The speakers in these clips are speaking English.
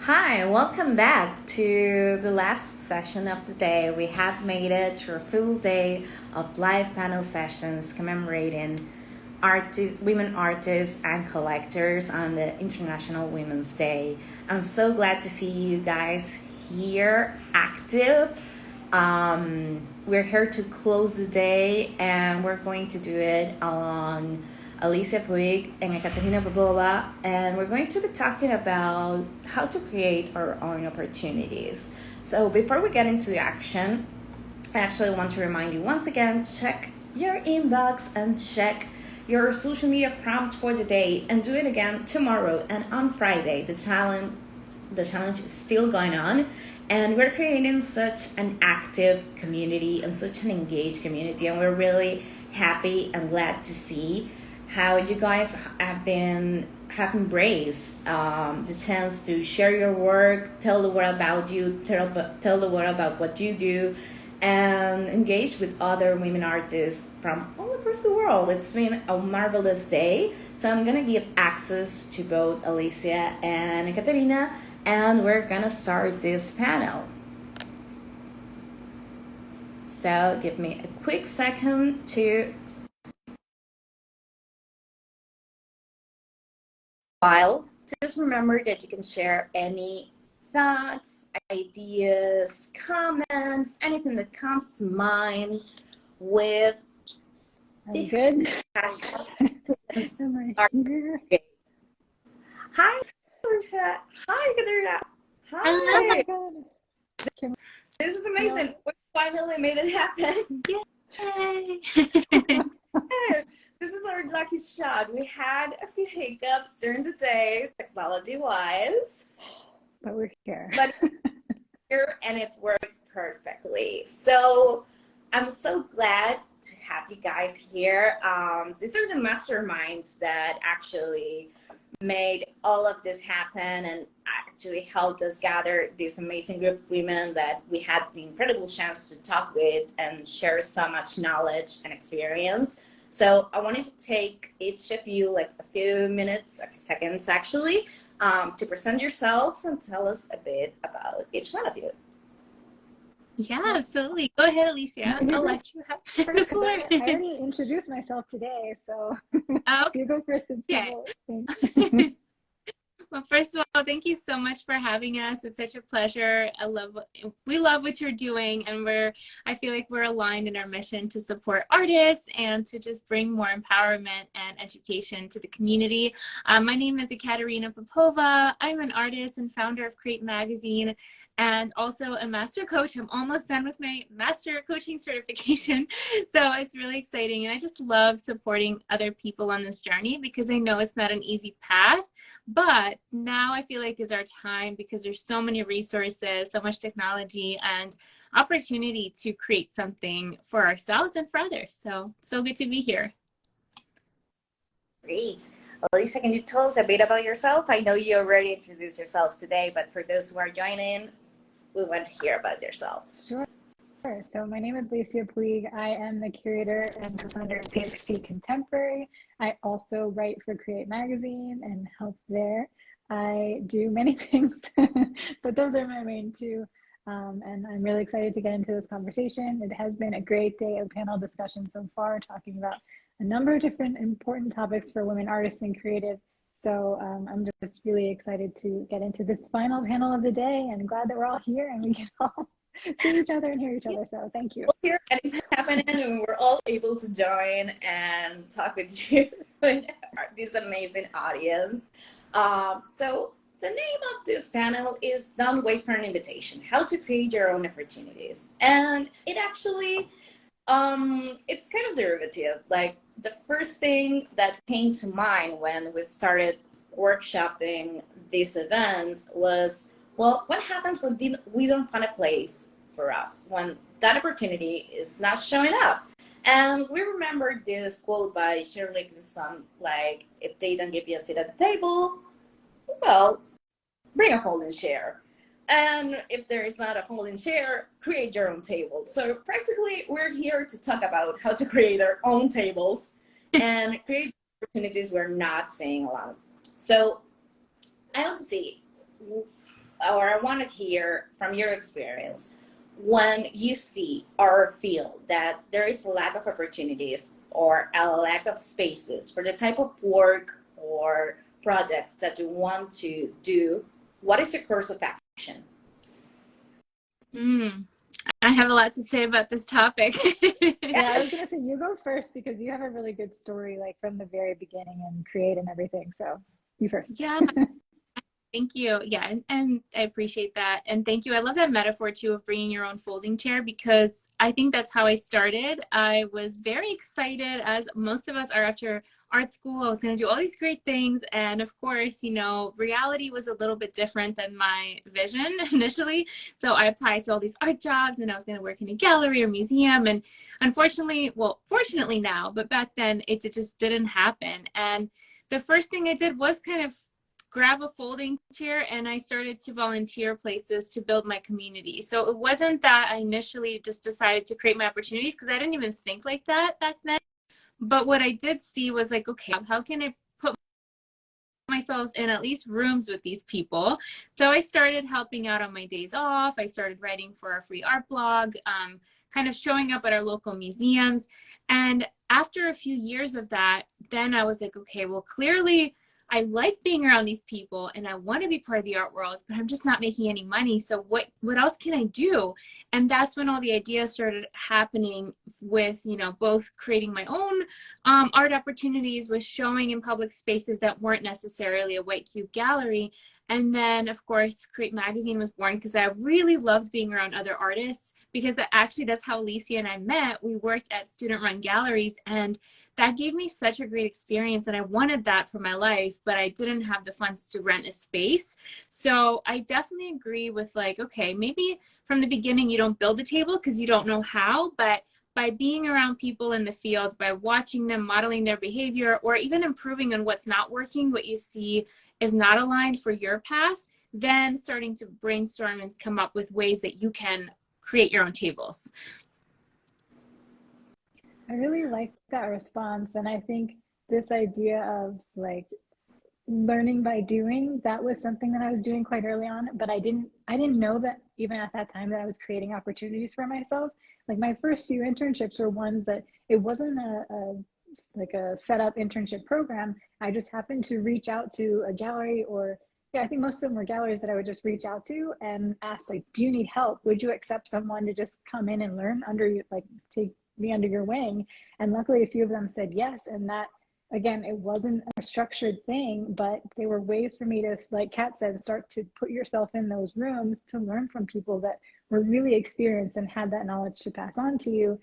Hi, welcome back to the last session of the day. We have made it to a full day of live panel sessions commemorating women artists and collectors on the International Women's Day. I'm so glad to see you guys here active. We're here to close the day and we're going to do it on Alicia Puig and Ekaterina Popova, and we're going to be talking about how to create our own opportunities. So before we get into the action, I actually want to remind you once again, check your inbox and check your social media prompt for the day, and do it again tomorrow and on Friday. The challenge is still going on, and we're creating such an active community and such an engaged community, and we're really happy and glad to see how you guys have embraced the chance to share your work, tell the world about you, tell the world about what you do, and engage with other women artists from all across the world. It's been a marvelous day. So I'm gonna give access to both Alicia and Ekaterina, and we're gonna start this panel. So give me a quick second to file. Just remember that you can share any thoughts, ideas, comments, anything that comes to mind with the good hashtag. Hi, Hi, Alicia. Hi, Ekaterina. Hi. This is amazing. We finally made it happen. Yay! This is our lucky shot. We had a few hiccups during the day, technology-wise. But we're here. But here, and it worked perfectly. So I'm so glad to have you guys here. These are the masterminds that actually made all of this happen and actually helped us gather this amazing group of women that we had the incredible chance to talk with and share so much knowledge and experience. So I wanted to take each of you like a few minutes, seconds actually, to present yourselves and tell us a bit about each one of you. Yeah, absolutely. Go ahead, Alicia. I'll let you have the floor. I already introduced myself today, so okay. You go first. Okay. Well, first of all, thank you so much for having us. It's such a pleasure. We love what you're doing, and I feel like we're aligned in our mission to support artists and to just bring more empowerment and education to the community. My name is Ekaterina Popova. I'm an artist and founder of Create Magazine, and also a master coach. I'm almost done with my master coaching certification. So it's really exciting. And I just love supporting other people on this journey because I know it's not an easy path. But now I feel like is our time because there's so many resources, so much technology and opportunity to create something for ourselves and for others. So good to be here. Great. Alicia, can you tell us a bit about yourself? I know you already introduced yourselves today, but for those who are joining, we want to hear about yourself. Sure. So my name is Alicia Puig. I am the curator and co-founder of PXP Contemporary. I also write for Create Magazine and help there. I do many things, but those are my main two. And I'm really excited to get into this conversation. It has been a great day of panel discussion so far, talking about a number of different important topics for women artists and creative. So I'm just really excited to get into this final panel of the day, and glad that we're all here and we can all see each other and hear each other. So thank you. Here and it's happening, and we're all able to join and talk with you, this amazing audience. So the name of this panel is Don't Wait for an Invitation, How to Create Your Own Opportunities. And it actually, it's kind of derivative. Like the first thing that came to mind when we started workshopping this event was, well, what happens when we don't find a place for us, when that opportunity is not showing up? And we remember this quote by Shirley Chisholm, like, if they don't give you a seat at the table, well, bring a folding chair. And if there is not a folding chair, create your own table. So practically, we're here to talk about how to create our own tables and create opportunities we're not seeing a lot. So I want to see, or I want to hear from your experience, when you see or feel that there is a lack of opportunities or a lack of spaces for the type of work or projects that you want to do, what is your course of action? I have a lot to say about this topic. Yeah, I was gonna say you go first because you have a really good story, like from the very beginning and create and everything. So you first. Yeah. Thank you. Yeah, and I appreciate that. And thank you. I love that metaphor too of bringing your own folding chair, because I think that's how I started. I was very excited, as most of us are, after art school. I was going to do all these great things. And of course, you know, reality was a little bit different than my vision initially. So I applied to all these art jobs and I was going to work in a gallery or museum. And unfortunately, well, fortunately now, but back then it just didn't happen. And the first thing I did was kind of grab a folding chair and I started to volunteer places to build my community. So it wasn't that I initially just decided to create my opportunities, because I didn't even think like that back then. But what I did see was like, okay, how can I put myself in at least rooms with these people? So I started helping out on my days off. I started writing for a free art blog, kind of showing up at our local museums. And after a few years of that, then I was like, okay, well, clearly I like being around these people and I want to be part of the art world, but I'm just not making any money. So what else can I do? And that's when all the ideas started happening with, you know, both creating my own art opportunities, with showing in public spaces that weren't necessarily a white cube gallery. And then, of course, Create Magazine was born because I really loved being around other artists, because actually that's how Alicia and I met. We worked at student-run galleries, and that gave me such a great experience, and I wanted that for my life, but I didn't have the funds to rent a space. So I definitely agree with, like, okay, maybe from the beginning you don't build a table because you don't know how, but by being around people in the field, by watching them, modeling their behavior, or even improving on what's not working, what you see is not aligned for your path, then starting to brainstorm and come up with ways that you can create your own tables. I really like that response. And I think this idea of like learning by doing, that was something that I was doing quite early on, but I didn't know that even at that time that I was creating opportunities for myself. Like my first few internships were ones that it wasn't like a set up internship program. I just happened to reach out to a gallery, or yeah, I think most of them were galleries that I would just reach out to and ask, like, do you need help? Would you accept someone to just come in and learn under you, like take me under your wing? And luckily a few of them said yes. And that, again, it wasn't a structured thing, but there were ways for me to, like Kat said, start to put yourself in those rooms to learn from people that were really experienced and had that knowledge to pass on to you.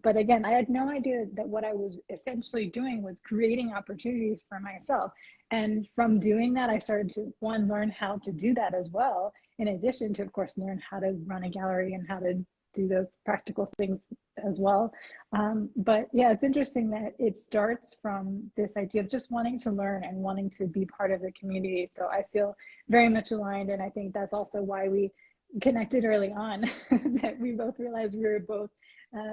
But again, I had no idea that what I was essentially doing was creating opportunities for myself. And from doing that, I started to, one, learn how to do that as well, in addition to, of course, learn how to run a gallery and how to do those practical things as well. But yeah, it's interesting that it starts from this idea of just wanting to learn and wanting to be part of the community. So I feel very much aligned. And I think that's also why we connected early on, that we both realized we were both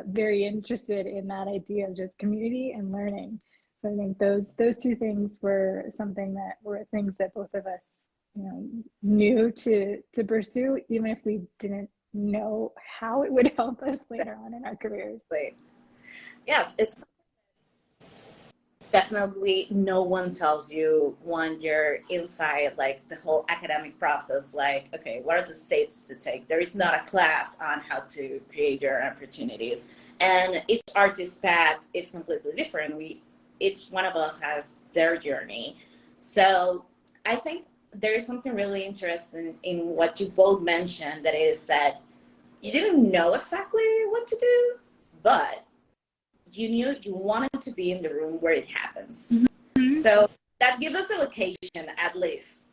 very interested in that idea of just community and learning. So I think those two things were something that were things that both of us, you know, knew to pursue, even if we didn't know how it would help us later on in our careers. Yes, it's definitely no one tells you when you're inside like the whole academic process, like, okay, what are the steps to take? There is not a class on how to create your opportunities, and each artist's path is completely different. Each one of us has their journey. So I think there is something really interesting in what you both mentioned, that is that you didn't know exactly what to do, but you knew you wanted to be in the room where it happens. Mm-hmm. So that gives us a location, at least.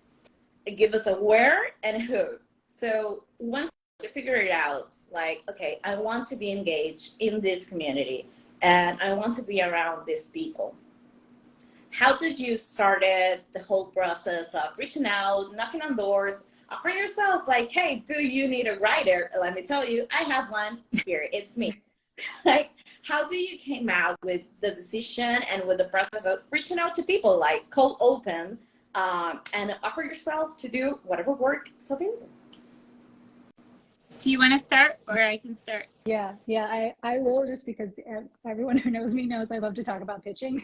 It gives us a where and who. So once you figure it out, like, okay, I want to be engaged in this community and I want to be around these people. How did you start the whole process of reaching out, knocking on doors, offering yourself, like, hey, do you need a writer? Let me tell you, I have one here. It's me. Like, how do you came out with the decision and with the process of reaching out to people, like cold open, and offer yourself to do whatever work is available. Do you want to start, or I can start? Yeah, I will, just because everyone who knows me knows I love to talk about pitching.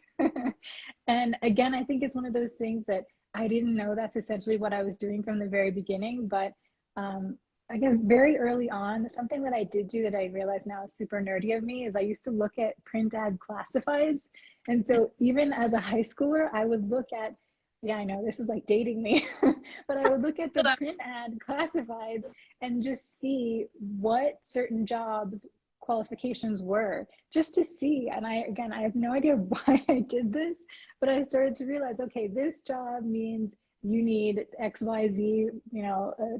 And again, I think it's one of those things that I didn't know that's essentially what I was doing from the very beginning. But I guess very early on, something that I did do that I realize now is super nerdy of me is I used to look at print ad classifieds. And so even as a high schooler, I would look at, yeah, I know this is like dating me, but I would look at the print ad classifieds and just see what certain jobs qualifications were, just to see. And I have no idea why I did this, but I started to realize, okay, this job means you need XYZ,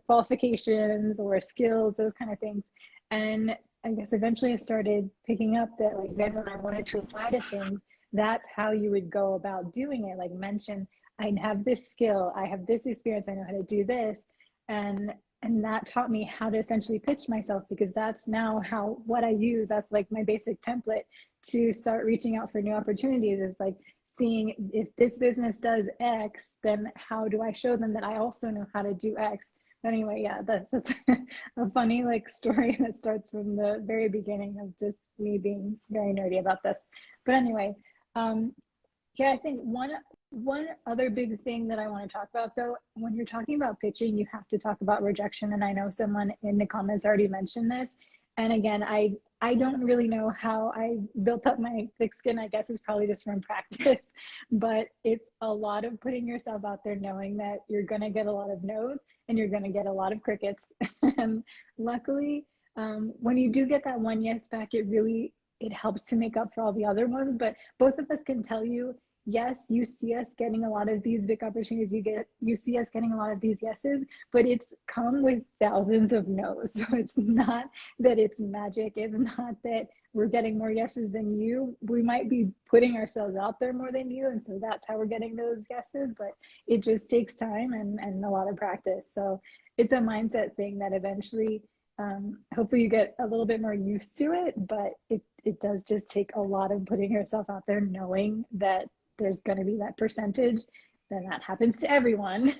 qualifications or skills, those kind of things. And I guess eventually I started picking up that, like, then when I wanted to apply to things, that's how you would go about doing it. Like, mention, I have this skill, I have this experience, I know how to do this. And that taught me how to essentially pitch myself, because that's now what I use. That's like my basic template to start reaching out for new opportunities. Is like seeing if this business does X, then how do I show them that I also know how to do X? But anyway, yeah, that's just a funny like story that starts from the very beginning of just me being very nerdy about this. But anyway, yeah, I think one other big thing that I want to talk about, though, when you're talking about pitching, you have to talk about rejection. And I know someone in the comments already mentioned this. And again, I don't really know how I built up my thick skin. I guess it's probably just from practice, but it's a lot of putting yourself out there, knowing that you're going to get a lot of no's and you're going to get a lot of crickets. And luckily, when you do get that one yes back, it helps to make up for all the other ones. But both of us can tell you, yes, you see us getting a lot of these big opportunities. You see us getting a lot of these yeses, but it's come with thousands of no's. So it's not that it's magic. It's not that we're getting more yeses than you. We might be putting ourselves out there more than you, and so that's how we're getting those yeses. But it just takes time and a lot of practice. So it's a mindset thing that eventually, hopefully you get a little bit more used to it, but it does just take a lot of putting yourself out there, knowing that there's going to be that percentage, then that happens to everyone,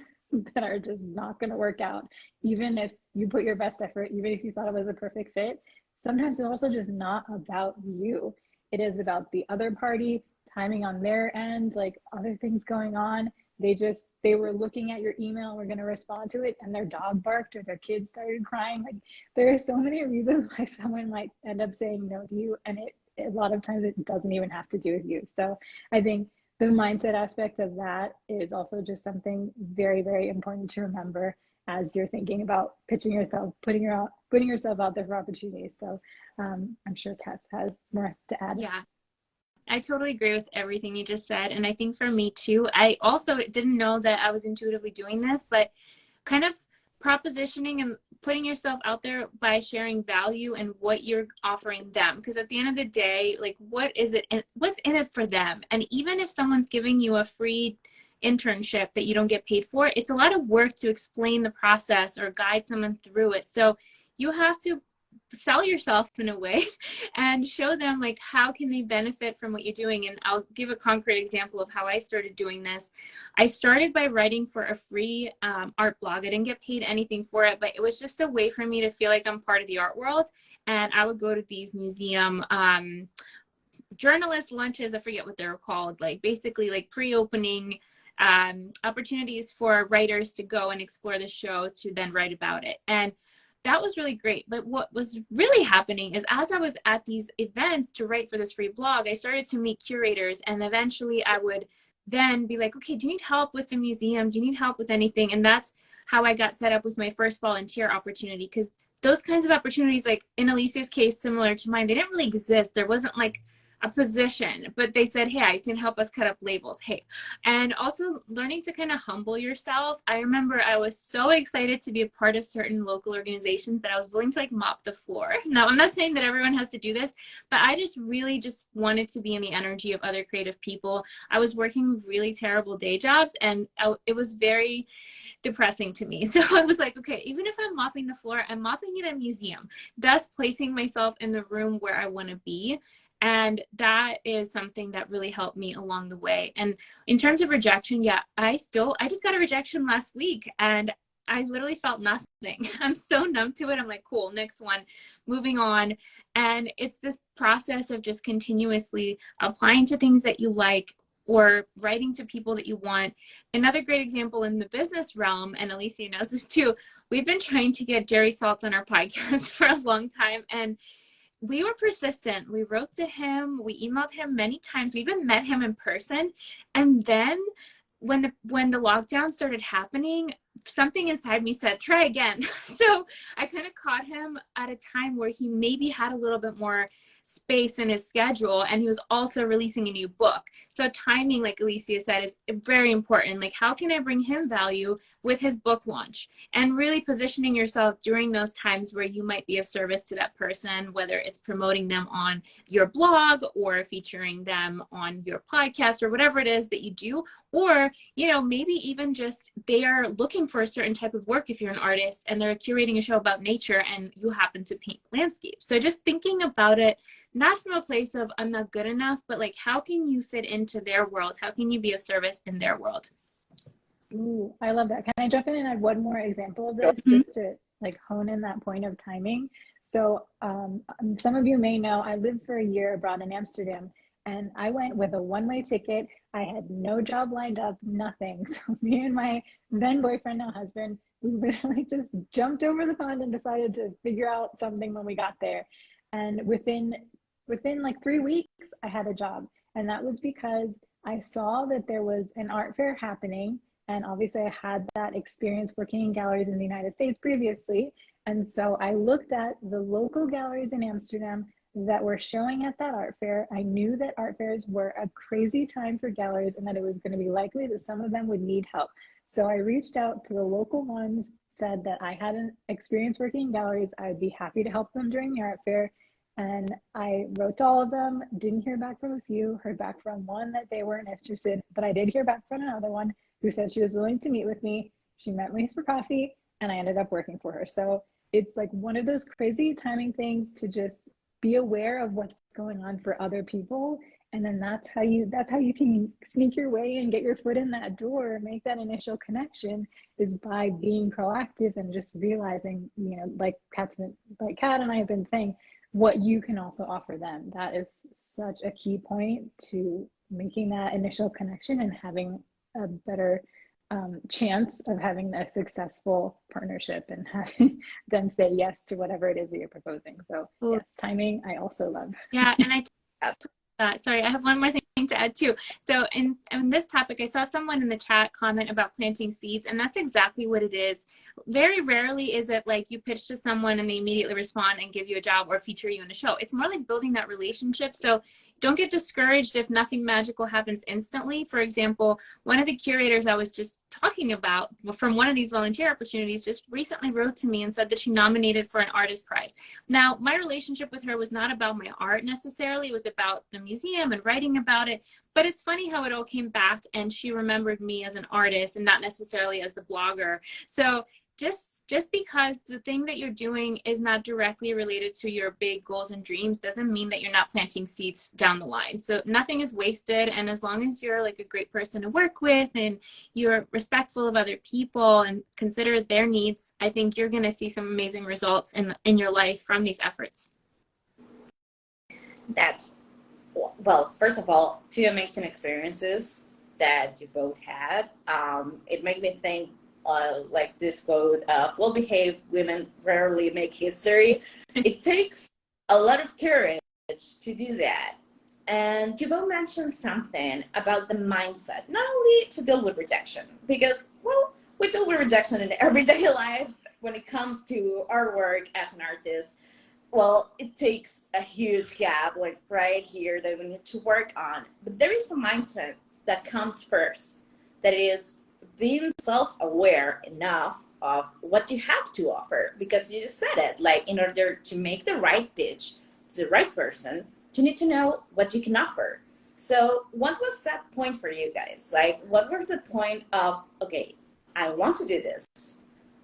that are just not going to work out. Even if you put your best effort, even if you thought it was a perfect fit, sometimes it's also just not about you. It is about the other party, timing on their end, like other things going on. They were looking at your email and were going to respond to it, and their dog barked or their kids started crying. Like, there are so many reasons why someone might end up saying no to you, and a lot of times it doesn't even have to do with you. So I think the mindset aspect of that is also just something very, very important to remember as you're thinking about pitching yourself, putting yourself out there for opportunities. So I'm sure Cass has more to add. Yeah, I totally agree with everything you just said. And I think for me too, I also didn't know that I was intuitively doing this, but kind of propositioning and putting yourself out there by sharing value and what you're offering them. Because at the end of the day, like, what is it and what's in it for them? And even if someone's giving you a free internship that you don't get paid for, it's a lot of work to explain the process or guide someone through it. So you have to sell yourself in a way and show them, like, how can they benefit from what you're doing. And I'll give a concrete example of how I started doing this. I started by writing for a free art blog. I didn't get paid anything for it, but it was just a way for me to feel like I'm part of the art world. And I would go to these museum journalist lunches, I forget what they're called, like basically like pre-opening opportunities for writers to go and explore the show to then write about it. And that was really great. But what was really happening is, as I was at these events to write for this free blog, I started to meet curators, and eventually I would then be like, okay, do you need help with the museum? Do you need help with anything? And that's how I got set up with my first volunteer opportunity, because those kinds of opportunities, like in Alicia's case, similar to mine, they didn't really exist. There wasn't like a position, but they said, hey, I can help us cut up labels. Hey. And also learning to kind of humble yourself. I remember I was so excited to be a part of certain local organizations that I was willing to like mop the floor. Now, I'm not saying that everyone has to do this, but I just really just wanted to be in the energy of other creative people. I was working really terrible day jobs, and it was very depressing to me. So I was like, okay, even if I'm mopping the floor, I'm mopping it at a museum, thus placing myself in the room where I want to be. And that is something that really helped me along the way. And in terms of rejection, yeah, I just got a rejection last week, and I literally felt nothing. I'm so numb to it. I'm like, cool, next one, moving on. And it's this process of just continuously applying to things that you like, or writing to people that you want. Another great example in the business realm, and Alicia knows this too, we've been trying to get Jerry Saltz on our podcast for a long time, and we were persistent. We wrote to him, we emailed him many times, we even met him in person. And then when the lockdown started happening, something inside me said, try again. So I kind of caught him at a time where he maybe had a little bit more space in his schedule, and he was also releasing a new book. So timing, like Alicia said, is very important. Like, how can I bring him value with his book launch? And really positioning yourself during those times where you might be of service to that person, whether it's promoting them on your blog or featuring them on your podcast or whatever it is that you do. Or, you know, maybe even just they are looking for a certain type of work if you're an artist, and they're curating a show about nature and you happen to paint landscapes. So just thinking about it, not from a place of I'm not good enough, but like, how can you fit into their world? How can you be of service in their world? Ooh, I love that. Can I jump in and add one more example of this, just to like hone in that point of timing? So some of you may know I lived for a year abroad in Amsterdam, and I went with a one-way ticket. I had no job lined up, nothing. So me and my then boyfriend, now husband, we literally just jumped over the pond and decided to figure out something when we got there. And within like 3 weeks, I had a job. And that was because I saw that there was an art fair happening. And obviously I had that experience working in galleries in the United States previously. And so I looked at the local galleries in Amsterdam that were showing at that art fair. I knew that art fairs were a crazy time for galleries, and that it was going to be likely that some of them would need help. So I reached out to the local ones, said that I had an experience working in galleries. I'd be happy to help them during the art fair. And I wrote to all of them, didn't hear back from a few, heard back from one that they weren't interested, but I did hear back from another one who said she was willing to meet with me. She met me for coffee, and I ended up working for her. So it's like one of those crazy timing things to just be aware of what's going on for other people. And then that's how you can sneak your way and get your foot in that door, make that initial connection, is by being proactive and just realizing, you know, like Kat and I have been saying, what you can also offer them. That is such a key point to making that initial connection and having a better chance of having a successful partnership and having them say yes to whatever it is that you're proposing. So yes, timing, I also love. Yeah, and sorry, I have one more thing to add too. So in this topic, I saw someone in the chat comment about planting seeds, and that's exactly what it is. Very rarely is it like you pitch to someone and they immediately respond and give you a job or feature you in a show. It's more like building that relationship. So don't get discouraged if nothing magical happens instantly. For example, one of the curators I was just talking about from one of these volunteer opportunities just recently wrote to me and said that she nominated for an artist prize. Now, my relationship with her was not about my art necessarily. It was about the museum and writing about it. But it's funny how it all came back, and she remembered me as an artist and not necessarily as the blogger. So just because the thing that you're doing is not directly related to your big goals and dreams doesn't mean that you're not planting seeds down the line. So nothing is wasted. And as long as you're like a great person to work with and you're respectful of other people and consider their needs, I think you're going to see some amazing results in your life from these efforts. That's, well, first of all, two amazing experiences that you both had. It made me think, like this quote, well-behaved women rarely make history. It takes a lot of courage to do that. And you both mentioned something about the mindset, not only to deal with rejection, because, well, we deal with rejection in everyday life when it comes to our work as an artist. Well, it takes a huge gap, like right here, that we need to work on. But there is a mindset that comes first, that is being self-aware enough of what you have to offer, because you just said it, like in order to make the right pitch to the right person, you need to know what you can offer. So what was that point for you guys? Like, what were the point of, okay, I want to do this,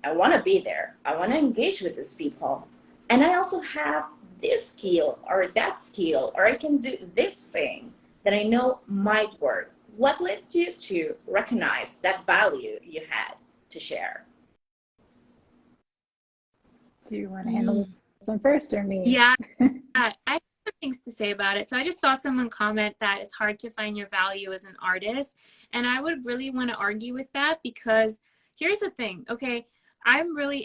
I want to be there, I want to engage with these people, and I also have this skill or that skill, or I can do this thing that I know might work. What led you to recognize that value you had to share? Do you want to handle this one first or me? Yeah, I have some things to say about it. So I just saw someone comment that it's hard to find your value as an artist. And I would really want to argue with that, because here's the thing, okay? I really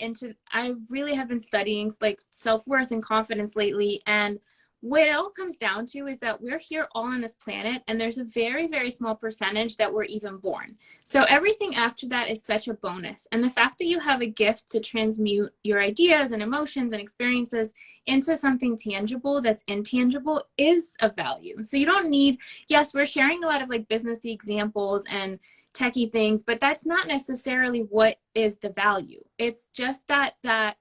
have been studying like self-worth and confidence lately. And what it all comes down to is that we're here all on this planet, and there's a very, very small percentage that we're even born. So everything after that is such a bonus. And the fact that you have a gift to transmute your ideas and emotions and experiences into something tangible that's intangible is of value. So you don't need, yes, we're sharing a lot of like businessy examples and techie things, but that's not necessarily what is the value. It's just that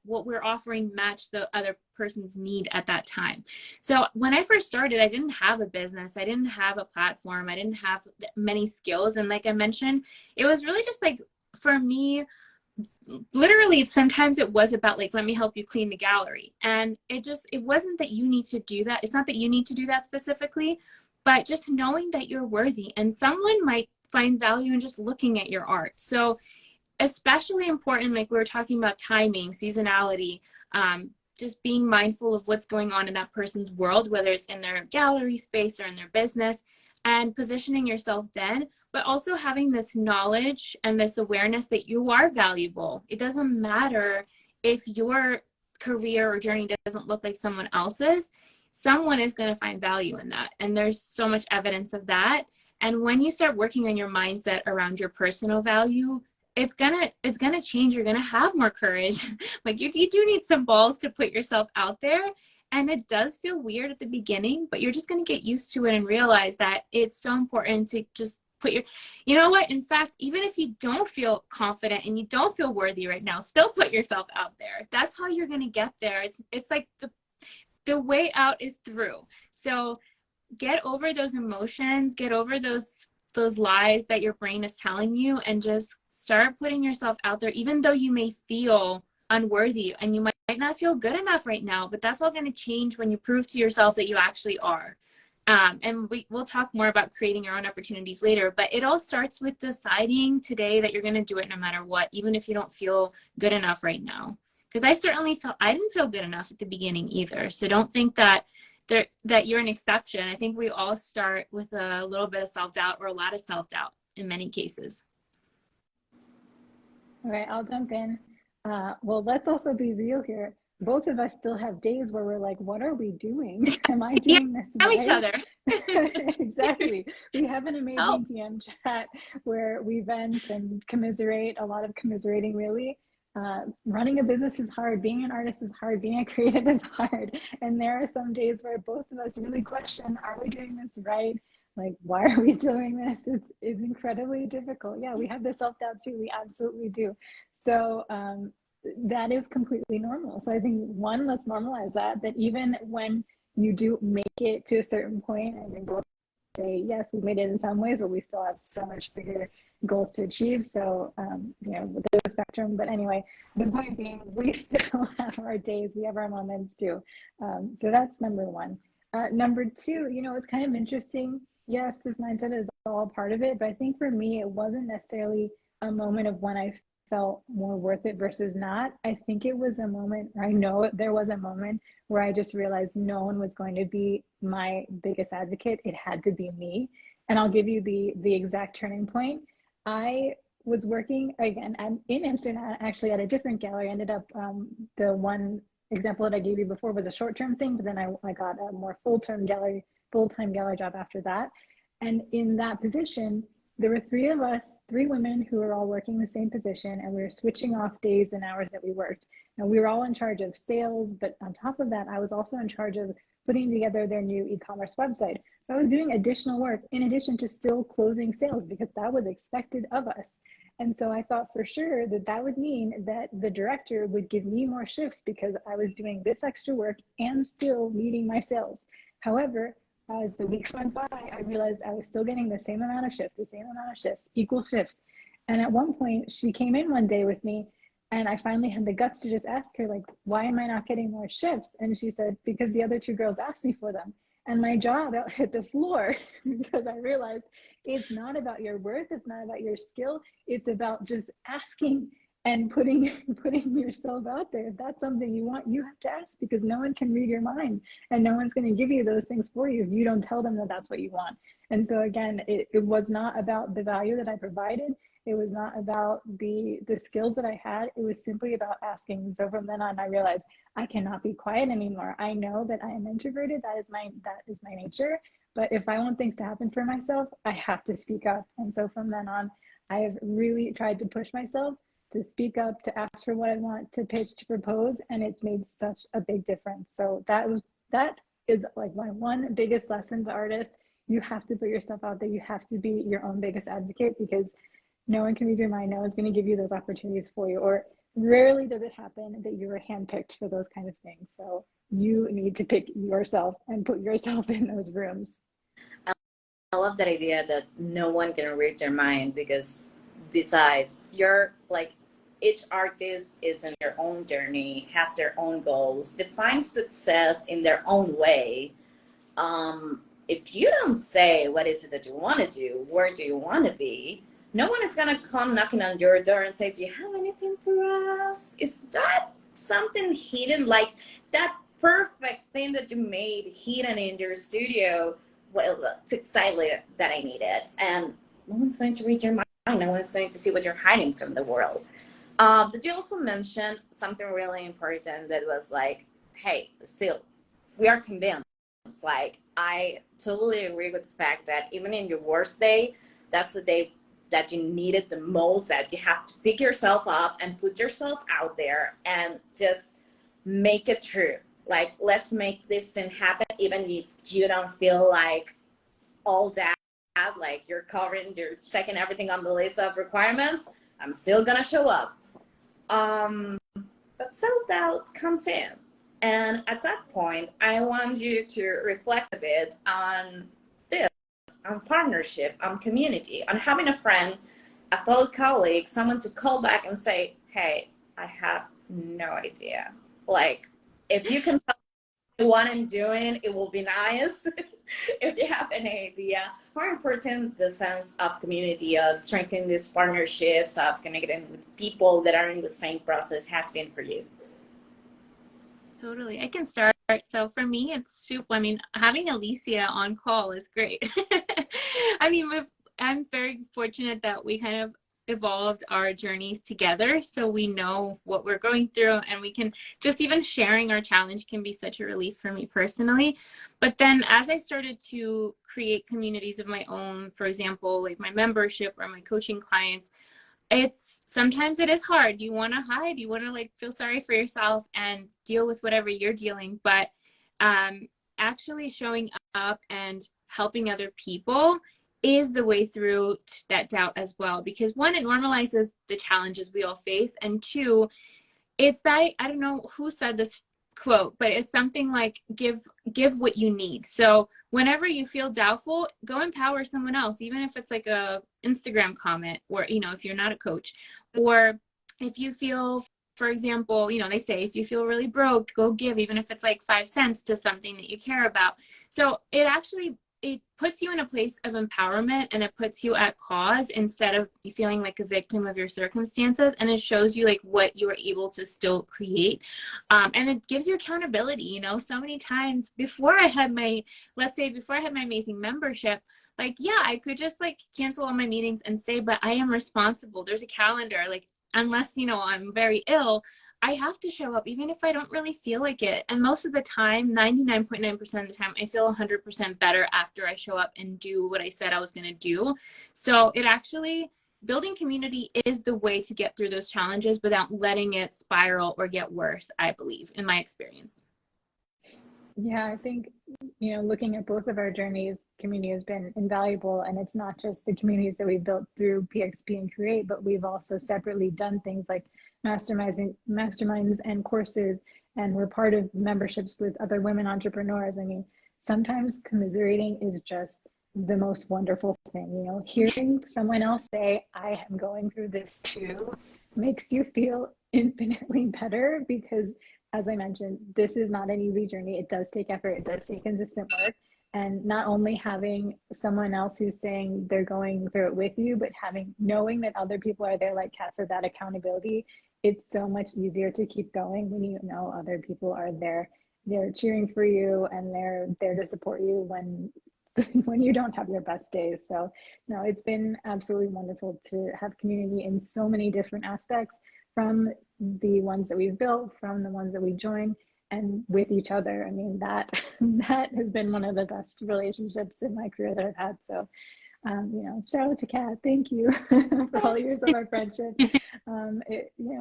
what we're offering match the other person's need at that time. So when I first started, I didn't have a business, I didn't have a platform, I didn't have many skills. And like I mentioned, it was really just like, for me, literally sometimes it was about like, let me help you clean the gallery. And it wasn't that you need to do that. It's not that you need to do that specifically, but just knowing that you're worthy, and someone might find value in just looking at your art. So especially important, like we were talking about timing, seasonality, just being mindful of what's going on in that person's world, whether it's in their gallery space or in their business, and positioning yourself then, but also having this knowledge and this awareness that you are valuable. It doesn't matter if your career or journey doesn't look like someone else's, someone is going to find value in that. And there's so much evidence of that. And when you start working on your mindset around your personal value, it's gonna change. You're gonna have more courage. Like you do need some balls to put yourself out there. And it does feel weird at the beginning, but you're just gonna get used to it and realize that it's so important to just you know what? In fact, even if you don't feel confident and you don't feel worthy right now, still put yourself out there. That's how you're gonna get there. It's like the way out is through. So get over those emotions, get over those lies that your brain is telling you, and just start putting yourself out there, even though you may feel unworthy and you might not feel good enough right now, but that's all going to change when you prove to yourself that you actually are. And we'll talk more about creating your own opportunities later, but it all starts with deciding today that you're going to do it no matter what, even if you don't feel good enough right now. Because I didn't feel good enough at the beginning either. So don't think that you're an exception. I think we all start with a little bit of self-doubt, or a lot of self-doubt in many cases. All right, I'll jump in. Well, let's also be real here. Both of us still have days where we're like, what are we doing? Am I doing this right? Each other. Exactly. We have an amazing Oh. DM chat where we vent and commiserate, a lot of commiserating really. Running a business is hard, being an artist is hard, being a creative is hard. And there are some days where both of us really question, are we doing this right? Like, why are we doing this? It's incredibly difficult. Yeah, we have the self-doubt too. We absolutely do. So that is completely normal. So I think one, let's normalize that even when you do make it to a certain point, I think both say, yes, we made it in some ways, but we still have so much bigger goals to achieve. So, you know, with the spectrum, but anyway, the point being, we still have our days, we have our moments too. So that's number one. Number two, you know, it's kind of interesting. Yes, this mindset is all part of it, but I think for me, it wasn't necessarily a moment of when I felt more worth it versus not. I think it was a moment, I know there was a moment where I just realized no one was going to be my biggest advocate. It had to be me. And I'll give you the exact turning point. I was working again in Amsterdam, actually at a different gallery. I ended up, the one example that I gave you before was a short-term thing, but then I got a more full-time gallery job after that. And in that position, there were three women who were all working the same position, and we were switching off days and hours that we worked. And we were all in charge of sales, but on top of that, I was also in charge of putting together their new e-commerce website. So I was doing additional work in addition to still closing sales, because that was expected of us. And so I thought for sure that would mean that the director would give me more shifts because I was doing this extra work and still meeting my sales. However, as the weeks went by, I realized I was still getting the same amount of shifts, equal shifts. And at one point, she came in one day with me And I finally had the guts to just ask her, like, why am I not getting more shifts? And she said, because the other two girls asked me for them. And my jaw about hit the floor because I realized it's not about your worth. It's not about your skill. It's about just asking and putting yourself out there. If that's something you want, you have to ask, because no one can read your mind and no one's going to give you those things for you if you don't tell them that that's what you want. And so again, it was not about the value that I provided. It was not about the skills that I had. It was simply about asking. And so from then on, I realized I cannot be quiet anymore. I know that I am introverted. That is my nature. But if I want things to happen for myself, I have to speak up. And so from then on, I have really tried to push myself to speak up, to ask for what I want, to pitch, to propose, and it's made such a big difference. So that is like my one biggest lesson to artists. You have to put yourself out there. You have to be your own biggest advocate, because no one can read your mind. No one's going to give you those opportunities for you, or rarely does it happen that you are handpicked for those kind of things. So you need to pick yourself and put yourself in those rooms. I love that idea that no one can read your mind, because besides, you're like, each artist is in their own journey, has their own goals, defines success in their own way. If you don't say what is it that you want to do, where do you want to be, no one is going to come knocking on your door and say, do you have anything for us? Is that something hidden, like that perfect thing that you made hidden in your studio? Well, that's exactly that I needed. And no one's going to read your mind. No one's going to see what you're hiding from the world. But you also mentioned something really important that was like, hey, still, we are convinced. Like, I totally agree with the fact that even in your worst day, that's the day that you need it the most, that you have to pick yourself up and put yourself out there and just make it true. Like, let's make this thing happen, even if you don't feel like all that, like you're checking everything on the list of requirements. I'm still gonna show up. But self-doubt comes in. And at that point, I want you to reflect a bit on this, on partnership, on community, on having a friend, a fellow colleague, someone to call back and say, hey, I have no idea. Like, if you can tell me what I'm doing, it will be nice. If you have any idea, more important, the sense of community, of strengthening these partnerships, of connecting with people that are in the same process has been for you. Totally. I can start. So for me, it's super, I mean, having Alicia on call is great. I mean, I'm very fortunate that we kind of evolved our journeys together, so we know what we're going through, and we can just, even sharing our challenge can be such a relief for me personally. But then as I started to create communities of my own, for example, like my membership or my coaching clients, sometimes it is hard. You want to hide, you want to like feel sorry for yourself and deal with whatever you're dealing, but actually showing up and helping other people is the way through that doubt as well, because one, it normalizes the challenges we all face, and two, it's that, I don't know who said this quote, but it's something like give what you need. So whenever you feel doubtful, go empower someone else, even if it's like a Instagram comment, or, you know, if you're not a coach, or if you feel, for example, you know, they say if you feel really broke, go give, even if it's like 5 cents to something that you care about. So it puts you in a place of empowerment, and it puts you at cause instead of feeling like a victim of your circumstances. And it shows you like what you are able to still create. And it gives you accountability. You know, so many times before I had my amazing membership, like, yeah, I could just like cancel all my meetings and say, but I am responsible. There's a calendar, like, unless, you know, I'm very ill, I have to show up even if I don't really feel like it. And most of the time, 99.9% of the time, I feel 100% better after I show up and do what I said I was going to do. So it actually, building community is the way to get through those challenges without letting it spiral or get worse, I believe, in my experience. Yeah, I think, you know, looking at both of our journeys, community has been invaluable. And it's not just the communities that we've built through PXP and Create, but we've also separately done things like masterminds and courses. And we're part of memberships with other women entrepreneurs. I mean, sometimes commiserating is just the most wonderful thing. You know, hearing someone else say, I am going through this too, makes you feel infinitely better because, as I mentioned, this is not an easy journey. It does take effort, it does take consistent work. And not only having someone else who's saying they're going through it with you, but knowing that other people are there, like Kat said, that accountability, it's so much easier to keep going when you know other people are there. They're cheering for you and they're there to support you when you don't have your best days. So no, it's been absolutely wonderful to have community in so many different aspects, from the ones that we've built, from the ones that we join, and with each other. I mean, that that has been one of the best relationships in my career that I've had. So shout out to Kat. Thank you for all years of our friendship.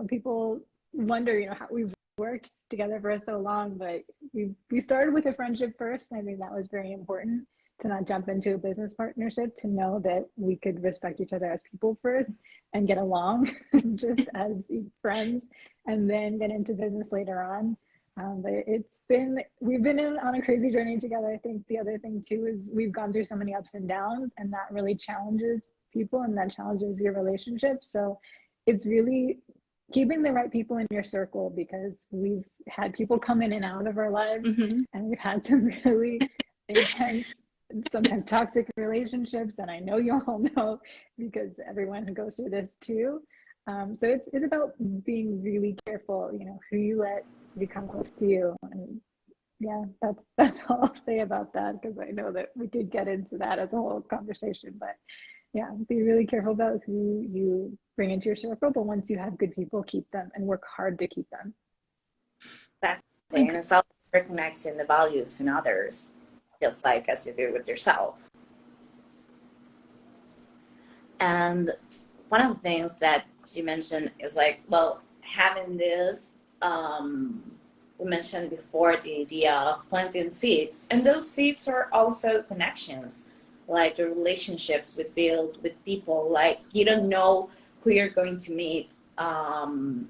People wonder, how we've worked together for so long, but we started with a friendship first. And I think that was very important, to not jump into a business partnership, to know that we could respect each other as people first and get along just as friends, and then get into business later on. But we've been on a crazy journey together. I think the other thing too is we've gone through so many ups and downs, and that really challenges people, and that challenges your relationship. So it's really keeping the right people in your circle, because we've had people come in and out of our lives, and we've had some really intense, sometimes toxic relationships, and I know you all know, because everyone goes through this too. So it's about being really careful, who you let become close to you. And yeah, that's all I'll say about that, because I know that we could get into that as a whole conversation. But yeah, be really careful about who you bring into your circle. But once you have good people, keep them and work hard to keep them. Exactly. And it's all recognizing the values in others, just like as you do with yourself. And one of the things that you mentioned is having this, we mentioned before, the idea of planting seeds. And those seeds are also connections, like the relationships we build with people. Like, you don't know who you're going to meet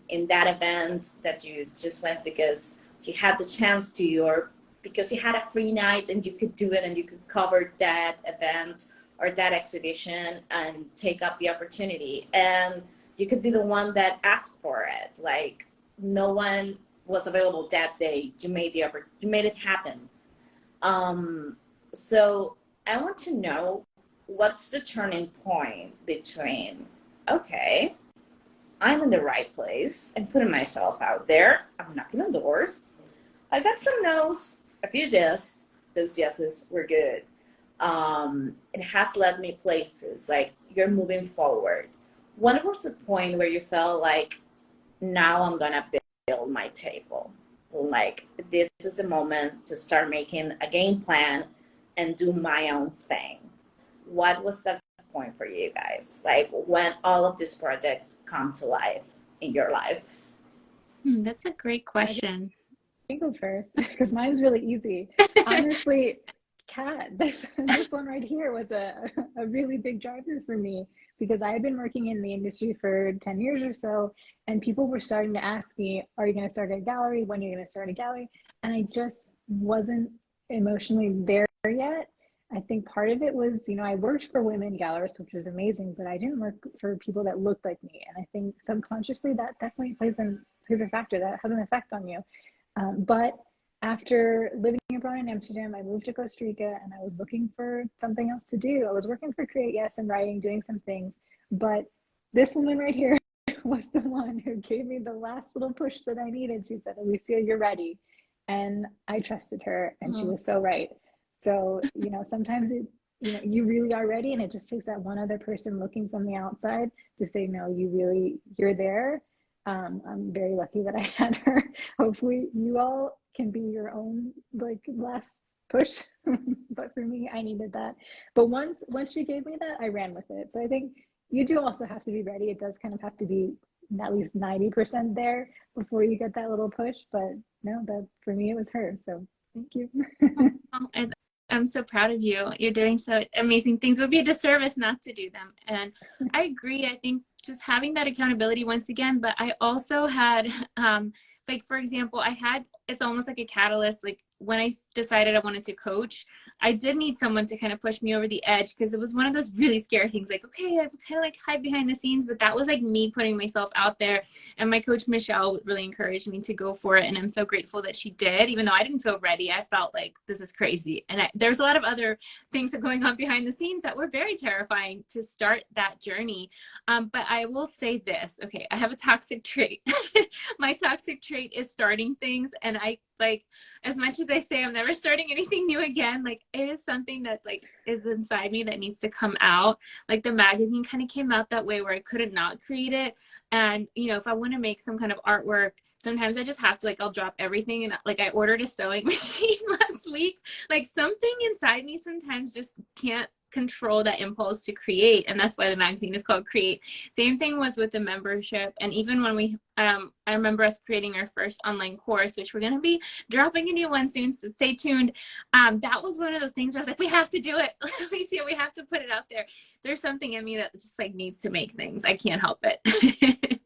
in that event that you just went because you had the chance to, or because you had a free night and you could do it, and you could cover that event or that exhibition and take up the opportunity. And you could be the one that asked for it. Like, no one was available that day. You made it happen. So I want to know, what's the turning point between, okay, I'm in the right place and putting myself out there, I'm knocking on doors, I got some no's, a few yes, those yeses were good. It has led me places, like you're moving forward. When was the point where you felt like, now I'm gonna build my table? Like, this is the moment to start making a game plan and do my own thing. What was that point for you guys? Like, when all of these projects come to life in your life? That's a great question. I can go first, because mine's really easy. Honestly, Kat, this one right here was a really big driver for me, because I had been working in the industry for 10 years or so, and people were starting to ask me, are you going to start a gallery? When are you going to start a gallery? And I just wasn't emotionally there yet. I think part of it was, I worked for women gallerists, which was amazing, but I didn't work for people that looked like me. And I think subconsciously that definitely plays a factor, that has an effect on you. But after living abroad in Amsterdam, I moved to Costa Rica, and I was looking for something else to do. I was working for Create Yes and writing, doing some things, but this woman right here was the one who gave me the last little push that I needed. She said, Alicia, you're ready. And I trusted her, and she was so right. So, sometimes you really are ready, and it just takes that one other person looking from the outside to say, no, you're there. I'm very lucky that I had her. Hopefully you all can be your own last push. But for me, I needed that. But once she gave me that, I ran with it. So I think you do also have to be ready. It does kind of have to be at least 90% there before you get that little push. But no, that for me, it was her. So thank you. And I'm so proud of you. You're doing so amazing things. It would be a disservice not to do them. And I agree. I think just having that accountability once again, but I also had, for example, it's almost like a catalyst. Like, when I decided I wanted to coach, I did need someone to kind of push me over the edge, because it was one of those really scary things, like, okay, I kind of like hide behind the scenes, but that was like me putting myself out there. And my coach, Michelle, really encouraged me to go for it. And I'm so grateful that she did, even though I didn't feel ready. I felt like, this is crazy. And there's a lot of other things that going on behind the scenes that were very terrifying to start that journey. But I will say this, okay, I have a toxic trait. My toxic trait is starting things. And I, like, as much as I say I'm never starting anything new again, like, it is something that like is inside me that needs to come out. Like, the magazine kind of came out that way, where I couldn't not create it. And, you know, if I want to make some kind of artwork, sometimes I just have to, like, I'll drop everything. And like, I ordered a sewing machine last week. Like, something inside me sometimes just can't control that impulse to create, and that's why the magazine is called Create. Same thing was with the membership. And even when we I remember us creating our first online course, which we're going to be dropping a new one soon, so stay tuned. That was one of those things where I was like, we have to do it. Alicia, we have to put it out there. There's something in me that just like needs to make things. I can't help it.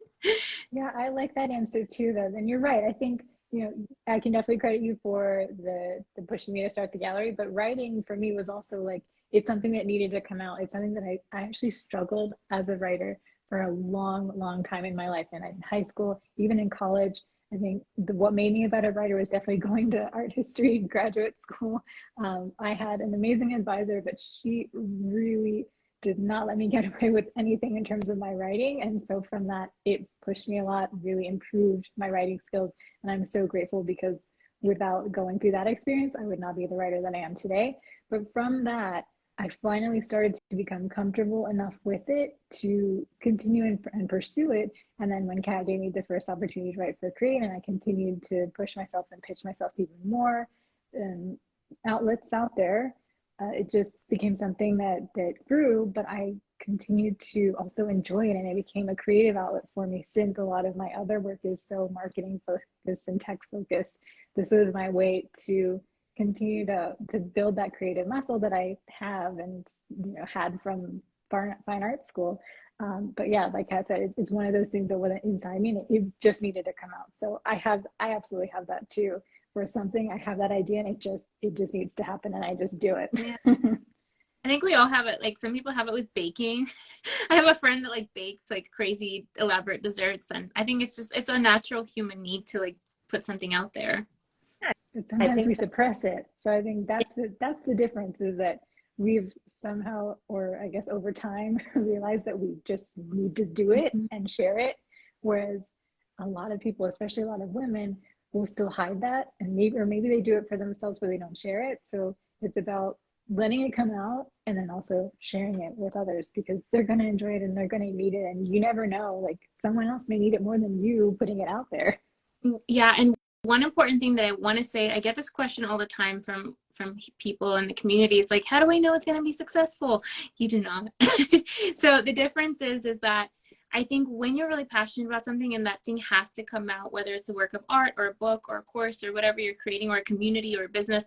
Yeah, I like that answer too, though. And you're right. I think, you know, I can definitely credit you for the pushing me to start the gallery, but writing for me was also like, it's something that needed to come out. It's something that I actually struggled as a writer for a long time in my life. And in high school, even in college, I think what made me a better writer was definitely going to art history graduate school. I had an amazing advisor, but she really did not let me get away with anything in terms of my writing. And so from that, it pushed me a lot, really improved my writing skills. And I'm so grateful, because without going through that experience, I would not be the writer that I am today. But from that, I finally started to become comfortable enough with it to continue and pursue it. And then when Kat gave me the first opportunity to write for Create, and I continued to push myself and pitch myself to even more outlets out there, it just became something that grew. But I continued to also enjoy it, and it became a creative outlet for me, since a lot of my other work is so marketing focused and tech focused. This was my way to continue to build that creative muscle that I have and, you know, had from fine art school. But yeah, like Kat said, it's one of those things that wasn't inside me, and it just needed to come out. So I absolutely have that too, where something, I have that idea and it just needs to happen, and I just do it. Yeah. I think we all have it. Like, some people have it with baking. I have a friend that like bakes like crazy elaborate desserts, and I think it's a natural human need to like put something out there. But sometimes we so. suppress it. So I think that's the difference, is that we've somehow, or I guess over time, realized that we just need to do it and share it. Whereas a lot of people, especially a lot of women, will still hide that, and maybe they do it for themselves, but they don't share it. So it's about letting it come out, and then also sharing it with others, because they're going to enjoy it and they're going to need it. And you never know, like, someone else may need it more than you putting it out there. Yeah, and one important thing that I want to say, I get this question all the time from people in the community, is like, how do I know it's going to be successful? You do not. So the difference is that I think when you're really passionate about something and that thing has to come out, whether it's a work of art or a book or a course or whatever you're creating, or a community or a business,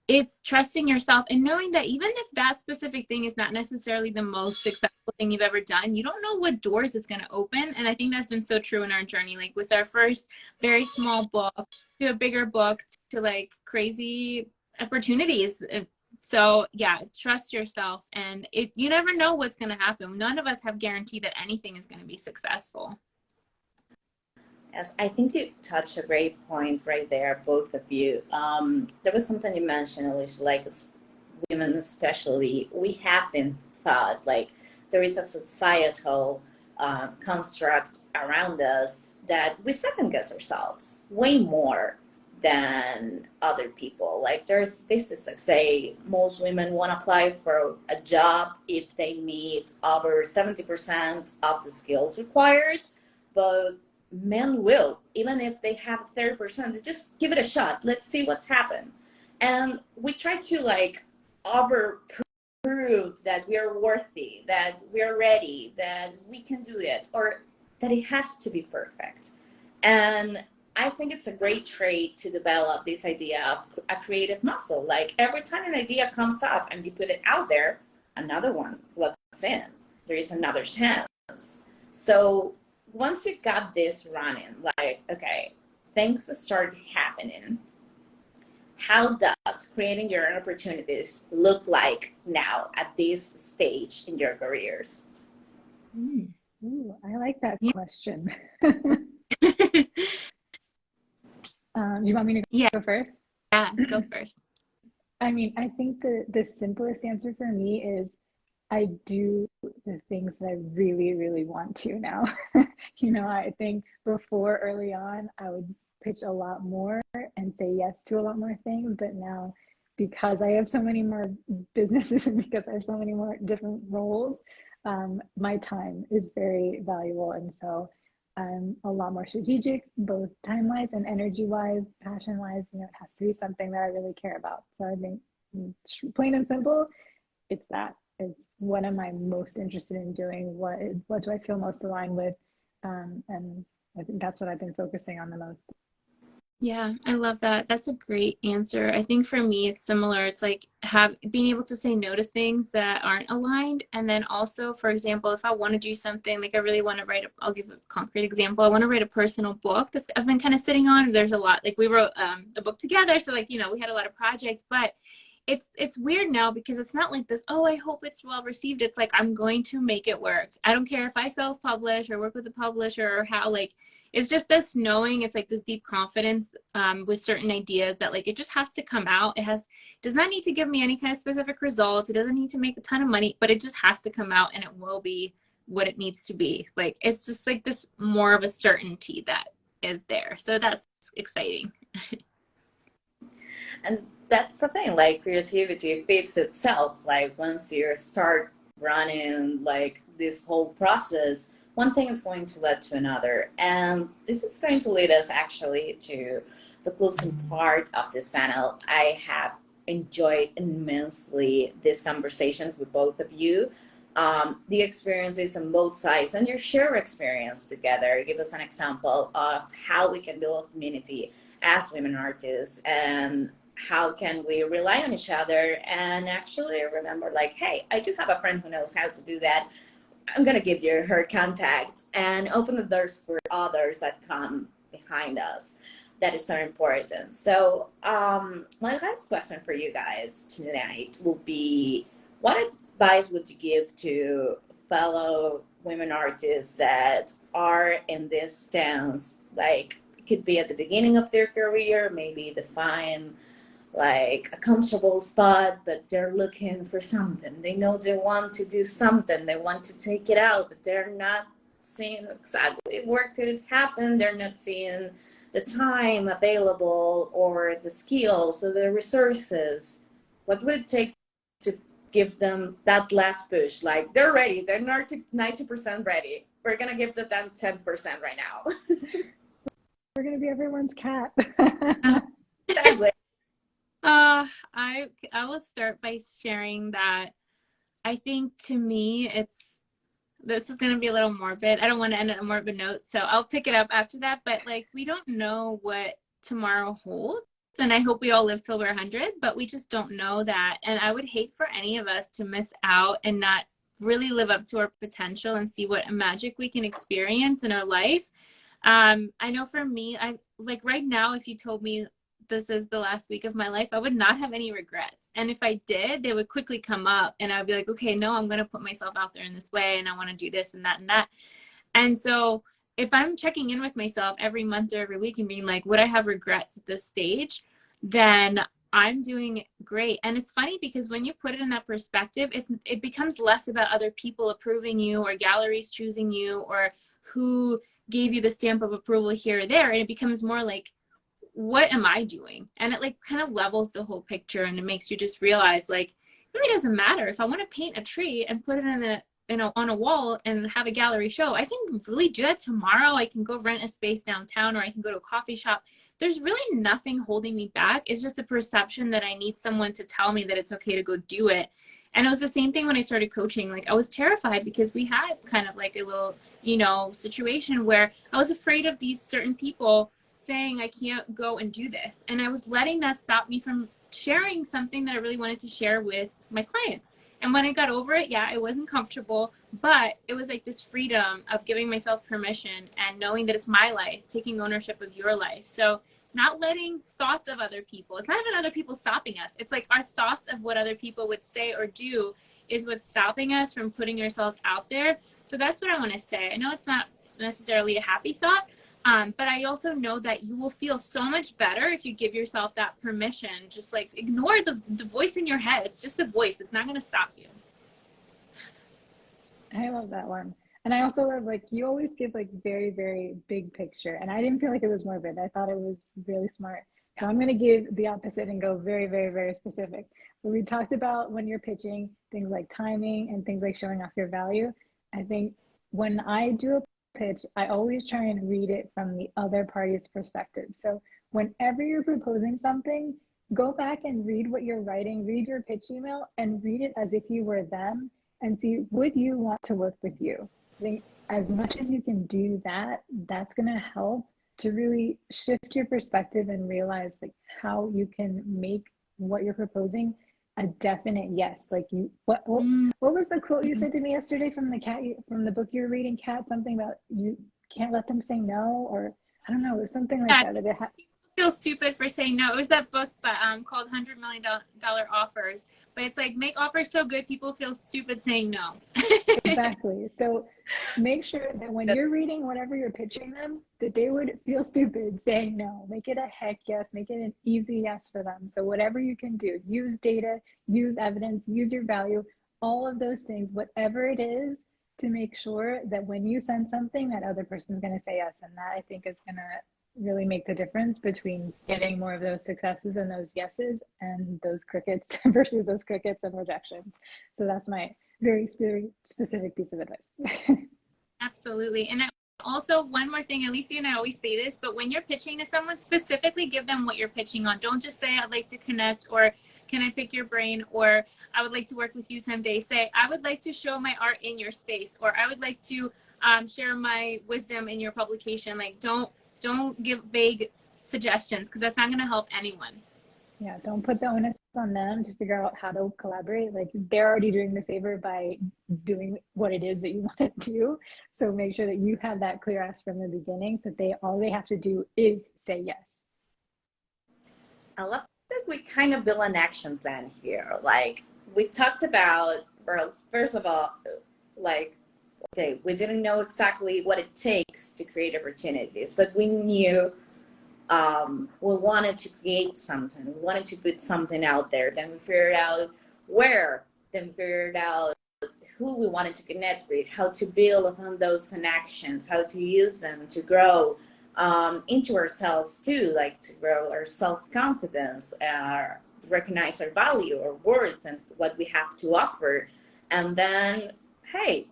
it's trusting yourself and knowing that even if that specific thing is not necessarily the most successful thing you've ever done, you don't know what doors it's going to open. And I think that's been so true in our journey, like with our first very small book to a bigger book to like crazy opportunities. So yeah, trust yourself, and you never know what's going to happen. None of us have guarantee that anything is going to be successful. Yes, I think you touched a great point right there, both of you. There was something you mentioned, Alicia, like women especially, we have been thought like there is a societal construct around us that we second guess ourselves way more than other people. Like, there's statistics say most women won't apply for a job if they meet over 70% of the skills required, but men will, even if they have 30%, just give it a shot. Let's see what's happened. And we try to like over prove that we are worthy, that we are ready, that we can do it, or that it has to be perfect. And I think it's a great trait to develop this idea of a creative muscle. Like, every time an idea comes up and you put it out there, another one plugs in. There is another chance. So once you got this running, like, okay, things start happening, how does creating your own opportunities look like now at this stage in your careers? Ooh, I like that Yeah. question. Do you want me to Yeah, go first? go first. I mean, I think the simplest answer for me is I do the things that I really, really want to now. I think before early on, I would pitch a lot more and say yes to a lot more things. But now, because I have so many more businesses and because I have so many more different roles, my time is very valuable. And so I'm a lot more strategic, both time wise and energy wise, passion wise. It has to be something that I really care about. So I think, plain and simple, it's that. It's what am I most interested in doing? What do I feel most aligned with? And I think that's what I've been focusing on the most. Yeah, I love that. That's a great answer. I think for me, it's similar. It's like being able to say no to things that aren't aligned. And then also, for example, if I want to do something, like I really want to write, I'll give a concrete example. I want to write a personal book that's I've been kind of sitting on. There's a lot, like we wrote a book together. So like, we had a lot of projects, but it's weird now because it's not like this, oh, I hope it's well received. It's like, I'm going to make it work. I don't care if I self-publish or work with a publisher or how, like, it's just this knowing, it's like this deep confidence with certain ideas that like, it just has to come out. Does not need to give me any kind of specific results. It doesn't need to make a ton of money, but it just has to come out and it will be what it needs to be. Like, it's just like this more of a certainty that is there. So that's exciting. And that's the thing, like creativity feeds itself. Like once you start running like this whole process, one thing is going to lead to another. And this is going to lead us actually to the closing part of this panel. I have enjoyed immensely this conversation with both of you. The experiences on both sides and your share experience together. Give us an example of how we can build a community as women artists, and how can we rely on each other and actually remember like, hey, I do have a friend who knows how to do that. I'm going to give you her contact, and open the doors for others that come behind us. That is so important. So my last question for you guys tonight will be, what advice would you give to fellow women artists that are in this stance? Like, it could be at the beginning of their career, maybe define like a comfortable spot, but they're looking for something. They know they want to do something. They want to take it out, but they're not seeing exactly where could it happen. They're not seeing the time available or the skills or the resources. What would it take to give them that last push? Like, they're ready. They're 90% ready. We're going to give them 10% right now. We're going to be everyone's cat. Exactly. I will start by sharing that I think to me this is going to be a little morbid. I don't want to end on a morbid note, so I'll pick it up after that. But like, we don't know what tomorrow holds, and I hope we all live till we're 100, but we just don't know that. And I would hate for any of us to miss out and not really live up to our potential and see what magic we can experience in our life. I know for me, I like right now, if you told me this is the last week of my life, I would not have any regrets. And if I did, they would quickly come up and I'd be like, okay, no, I'm going to put myself out there in this way and I want to do this and that and that. And so if I'm checking in with myself every month or every week and being like, would I have regrets at this stage? Then I'm doing great. And it's funny because when you put it in that perspective, it becomes less about other people approving you or galleries choosing you or who gave you the stamp of approval here or there. And it becomes more like, what am I doing? And it like kind of levels the whole picture, and it makes you just realize like, it really doesn't matter if I want to paint a tree and put it on a wall and have a gallery show. I can really do that tomorrow. I can go rent a space downtown, or I can go to a coffee shop. There's really nothing holding me back. It's just the perception that I need someone to tell me that it's okay to go do it. And it was the same thing when I started coaching. Like, I was terrified because we had kind of like a little, situation where I was afraid of these certain people saying I can't go and do this. And I was letting that stop me from sharing something that I really wanted to share with my clients. And when I got over it, yeah, it wasn't comfortable, but it was like this freedom of giving myself permission and knowing that it's my life, taking ownership of your life. So not letting thoughts of other people, it's not even other people stopping us. It's like our thoughts of what other people would say or do is what's stopping us from putting ourselves out there. So that's what I want to say. I know it's not necessarily a happy thought, but I also know that you will feel so much better if you give yourself that permission. Just like ignore the voice in your head. It's just a voice. It's not going to stop you. I love that one. And I also love, like, you always give like very, very big picture. And I didn't feel like it was morbid. I thought it was really smart. So I'm going to give the opposite and go very, very, very specific. So we talked about when you're pitching, things like timing and things like showing off your value. I think when I do a pitch, I always try and read it from the other party's perspective. So whenever you're proposing something, go back and read what you're writing, read your pitch email, and read it as if you were them and see, would you want to work with you? I think as much as you can do that, that's going to help to really shift your perspective and realize like how you can make what you're proposing a definite yes. Like what was the quote you said to me yesterday from the book you were reading, Kat? Something about you can't let them say no, or I don't know, it was something like that. Feel stupid for saying no. It was that book called $100 Million Offers, but it's like, make offers so good people feel stupid saying no. Exactly. So make sure that when you're reading whatever you're pitching them, that they would feel stupid saying no. Make it a heck yes, make it an easy yes for them. So whatever you can do, use data, use evidence, use your value, all of those things, whatever it is, to make sure that when you send something, that other person's going to say yes. And that, I think, is going to really make the difference between getting more of those successes and those yeses and those crickets versus those crickets and rejections. So that's my very, very specific piece of advice. Absolutely. And also, one more thing, Alicia and I always say this, but when you're pitching to someone, specifically give them what you're pitching on. Don't just say, I'd like to connect, or can I pick your brain, or I would like to work with you someday. Say, I would like to show my art in your space, or I would like to share my wisdom in your publication. Like, don't give vague suggestions, because that's not going to help anyone. Yeah, don't put the onus on them to figure out how to collaborate. Like, they're already doing the favor by doing what it is that you want to do. So make sure that you have that clear ask from the beginning, so all they have to do is say yes. I love that we kind of build an action plan here. Like, we talked about, well, first of all, like, okay, we didn't know exactly what it takes to create opportunities, but we knew we wanted to create something. We wanted to put something out there. Then we figured out where. Then we figured out who we wanted to connect with, how to build upon those connections, how to use them to grow into ourselves too, like to grow our self-confidence, recognize our value, our worth, and what we have to offer. And then, hey,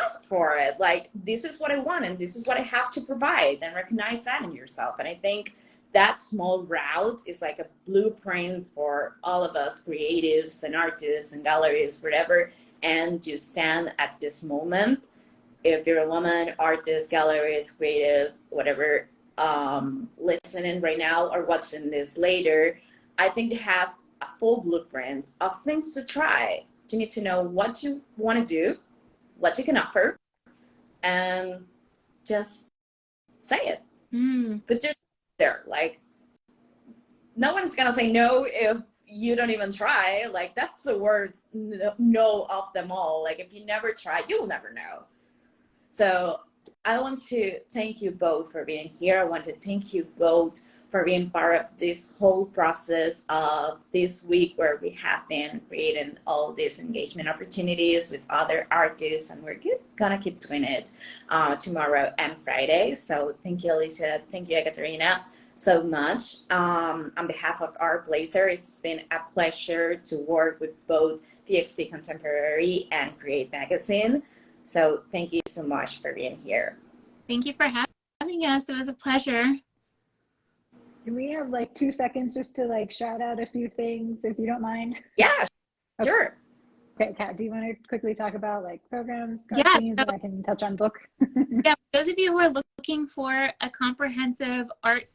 ask for it. Like, this is what I want and this is what I have to provide, and recognize that in yourself. And I think that small route is like a blueprint for all of us creatives and artists and galleries, whatever, and to stand at this moment. If you're a woman, artist, gallerist, creative, whatever, listening right now or watching this later, I think to have a full blueprint of things to try. You need to know what you want to do, what you can offer, and just say it. But just there, like, no one's gonna say no if you don't even try. Like, that's the worst no of them all. Like, if you never try, you'll never know. So I want to thank you both for being here. I want to thank you both for being part of this whole process of this week, where we have been creating all these engagement opportunities with other artists, and we're gonna keep doing it tomorrow and Friday. So thank you, Alicia. Thank you, Ekaterina, so much. On behalf of ArtPlacer, it's been a pleasure to work with both PXP Contemporary and Create Magazine. So thank you so much for being here. Thank you for having us. It was a pleasure. Can we have like 2 seconds just to like shout out a few things, if you don't mind? Yeah, sure. Okay, Kat, do you want to quickly talk about like programs, Yeah, and I can touch on book? Yeah, for those of you who are looking for a comprehensive art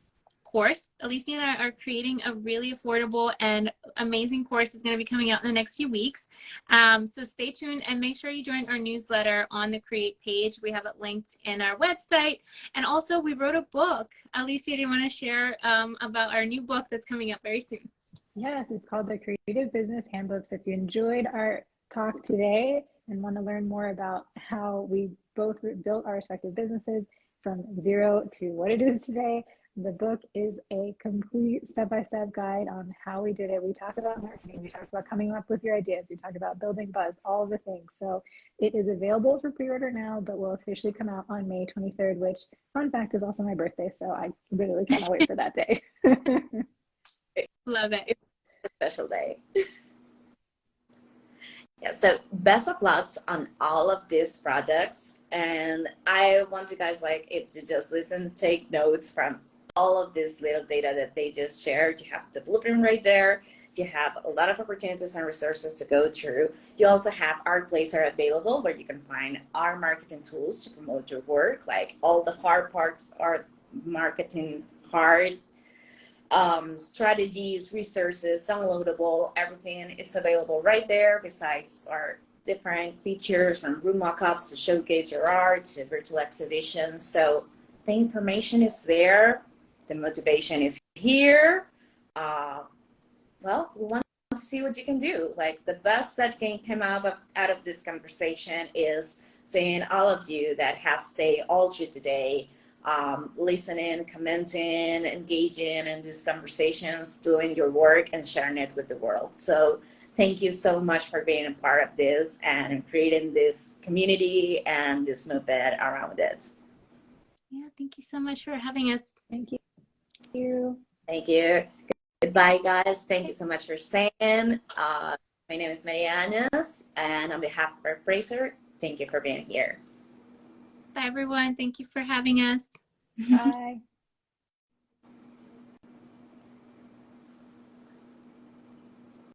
course. Alicia and I are creating a really affordable and amazing course. It's going to be coming out in the next few weeks. So stay tuned and make sure you join our newsletter on the Create page. We have it linked in our website. And also we wrote a book. Alicia, do you want to share about our new book that's coming up very soon? Yes, it's called the Creative Business Handbook. So if you enjoyed our talk today and want to learn more about how we both built our respective businesses from zero to what it is today, the book is a complete step-by-step guide on how we did it. We talk about marketing, we talk about coming up with your ideas, we talk about building buzz, all of the things. So it is available for pre-order now, but will officially come out on May 23rd, which, fun fact, is also my birthday. So I literally cannot wait for that day. Love it. It's a special day. Yeah, so best of luck on all of these projects. And I want you guys, like, if you just listen, take notes from all of this little data that they just shared. You have the blueprint right there. You have a lot of opportunities and resources to go through. You also have ArtPlacer available, where you can find our marketing tools to promote your work, like all the hard part, art marketing hard strategies, resources, downloadable, everything is available right there, besides our different features from room mockups to showcase your art to virtual exhibitions. So the information is there, the motivation is here. Well, we want to see what you can do. Like, the best that can come out of this conversation is seeing all of you that have stayed all through today, listening, commenting, engaging in these conversations, doing your work and sharing it with the world. So thank you so much for being a part of this and creating this community and this movement around it. Yeah, thank you so much for having us. Thank you. Thank you. Goodbye, guys. Thank you so much for staying. My name is Mariana, and on behalf of ArtPlacer, thank you for being here. Bye, everyone. Thank you for having us. Bye.